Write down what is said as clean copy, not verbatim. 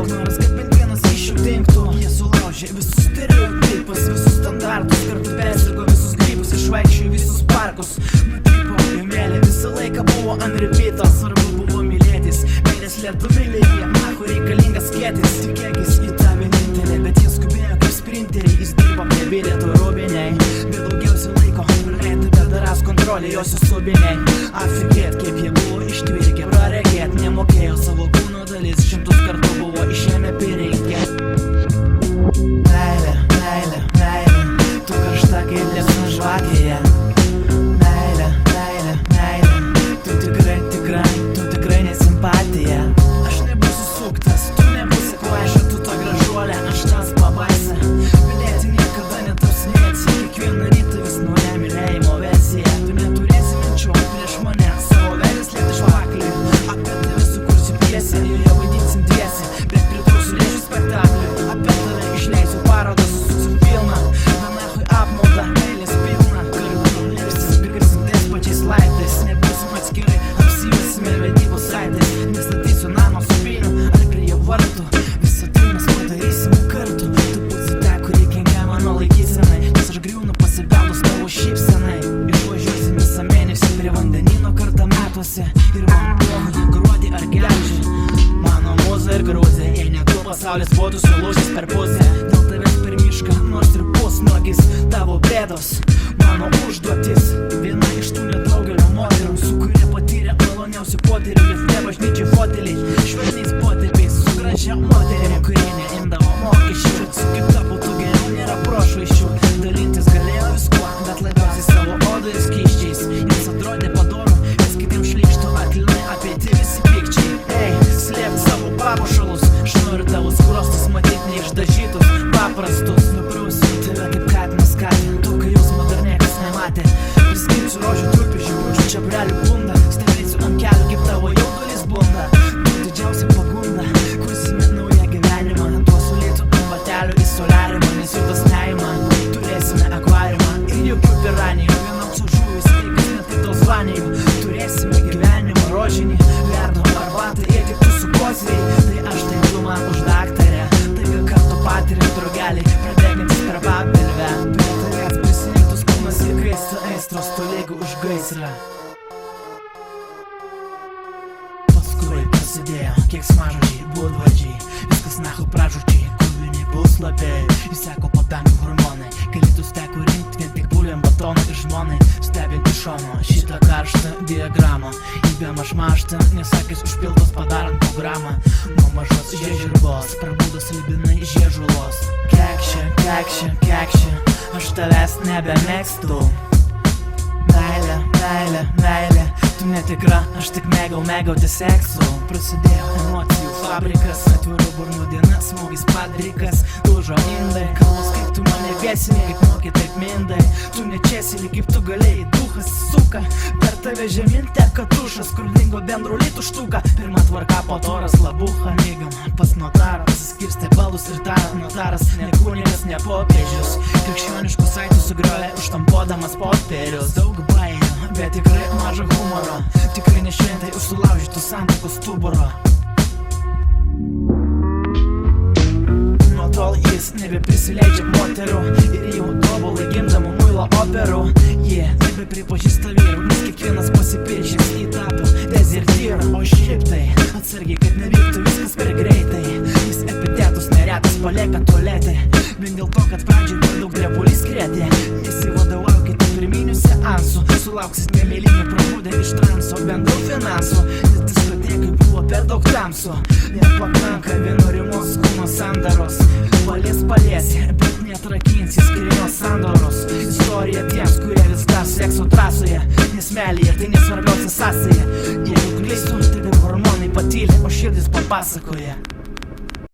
daug, noras, kad bent vienas iš jų dingtų. Jie sulaužė visus stereotipus, visus standartus, kartu persirgo visus grybus, išvaikščiojo visus parkus. Nutrypo jų mėlė, visą laiką buvo ant repeato. Svarbu buvo mylėtis, meilės lietuvėlėje, nahu reikalingas skėtis. Tikėkis į tą vienintelę, bet jie skubėjo kaip sprinteriai. Jis dirbo prie bilietų rūbiniai, bet daugiausiai laiko praleido bedaras kontrolė josios subiniai. Afikėt, kaip jie buvo ištvirkę, praregėt, nemokėjo savo kūno dalis, 100 kartų buvo išėmę pirinkę. Meilė, meilė, meilė, tu karšta kaip liepsna žvakėje. Meilė, meilė, meilė, tu tikrai nesimpatija. Aš nebūsiu suktas, tu nebūsi kvaiša, tu to gražuolė, aš tas pabaisa. Mylėti niekada netaps neatsiek, kiekvieną rytą vis nauja mylėjimo versija. Tu neturėsi minčių prieš mane, savo veidas lieti žvaklį. Apie tave sukursiu pjesę, joje vaidinsim dviese, bet pridursiu lėšų spektaklį. Apie tave išleisiu parodą, susuksiu filmą, nanahui apmaudą, meilės pilną. Kartu liepsis prigarsim tais pačiais laiptais, nebūsim atskirai, apsijusime vedybų saitais. Nestatysiu namo su piniu ar prie vartų, visą tai mes padarysim kartu. Tu būsi ta, kuri kenkia mano laikysenai, nes aš griūnu pasibeldus tavo šypsenai. Išvažiuosim visą mėnesį prie vandenyno kartą metuose, ir man duonai gruodį ar gegužę. Mano mūza ir grūzė, jei ne tu, pasaulis būtų sulūžęs per pusę. Dėl tavęs per mišką, nors ir pusnuogis tavo bėdos, mano užduotis. Viena iš tų nedaugelio moterų, su kuria patyrė maloniausių potyrių. Lifte bažnyčių foteliai, švelniais potėpiais, su gražia moterimi, kurie neimdavo mokesčių. Su kita būtų geriau, nėra prošvaisčių. Dalintis galėjo viskuo, bet labiausiai savo odai skysčiais. Jis atrodė padoru, vis kitiems šlykštų aklinai apėti visi pykčiai. Ei, slėpk savo papuošalus, aš noriu tavo skrostus matyt neišdažytus, paprastus. Nuprausiu tave kaip katinas katinį, tokio jausmo dar niekas nematė. Priskirsiu rožių trupių, žibučių čiobrelių bundą, stebėsiu ant kelių kaip tavo jaudulys bunda. Tu didžiausia pagunda, kursime naują gyvenimą, duosiu lietų ant batelių į soliarimą, nes jų tas neima. Turėsime akvariumą ir jokių piranijų, vienoks žuvis, steigas net kaip tos vanijų. Turėsime gyvenimą rožinį, verdo arbatą, jei tik tu su koziriai, tai aš tai tu man už daktarę. Taigi kartu patirim draugelį, prabėgantis per papilvę. Prie tavęs prisinėtus kūnas ir kaista aistros tolygu už gaisrą. Paskui prasidėjo keiksmažodžiai, būdvardžiai, viskas nahu pražūčiai, kruviniai puslapiai. Jis seko padangių hormonai, kelitus teko rinkt vien tik bulėm, batoną ir žmonai. Stebint iš šono šitą karštą diagramą, įbėm aš maštą, nesakys užpildos padarant programą. Nuo mažos žiežirbos, prabudo slibinai žiežulos. Kekšė, kekšė, kekšė, aš tavęs nebemėgstu. Meilė, meilė, meilė, tu netikra, aš tik mėgauti seksu. Prasidėjo emocijų fabrikas, atvirų burnų diena, smūgis padrikas. Lūžo indai, kalbos kaip tu mane vėsini, kaip moki taip mindai. Tu nečiesili kaip tu galėjai, duhas suka, per tave žemyn teka tušas, kur dingo bendrulitų štuka. Pirma tvarka, po toras labucha, mėgam pas notarą, pasiskirstė baldus ir tarą. Notaras ne kunigas, ne popiežius, krikščioniškų saitų sugriovė užtampuodamas popierius. Daug baimių, bet tikrai maža humoro, tikrai ne šventai užsulaužytų santuokų stuburo. Nuo tol jis nebeprisileidžia moterų ir jau tobulai gimdamų muilo operų. Jie nebepripažįsta vyrų, nes kiekvienas pasipiršęs įtapo dezertyrų. O šiaip tai atsargiai, kad nevyktų viskas per greitai. Jis epitetus neretas palieka tualetė, vien dėl to, kad pradžiai per daug drebulys krėtė. Nesivadovaukite pirminių seansų, sulauksit nemėlinių prabudę iš transo bendrų finansų, nes diskotekai buvo per daug tamsų. Nepakanka vieno rimos kūno sandaros, paliesi, bet netrakinsi skirimo sandoros. Istorija tiems, kurie vis dar sekso trasoje, nes meilėje tai nesvarbiausia sąsaja. Jeigu klystu, tai hormonai patylė, o širdis papasakoja.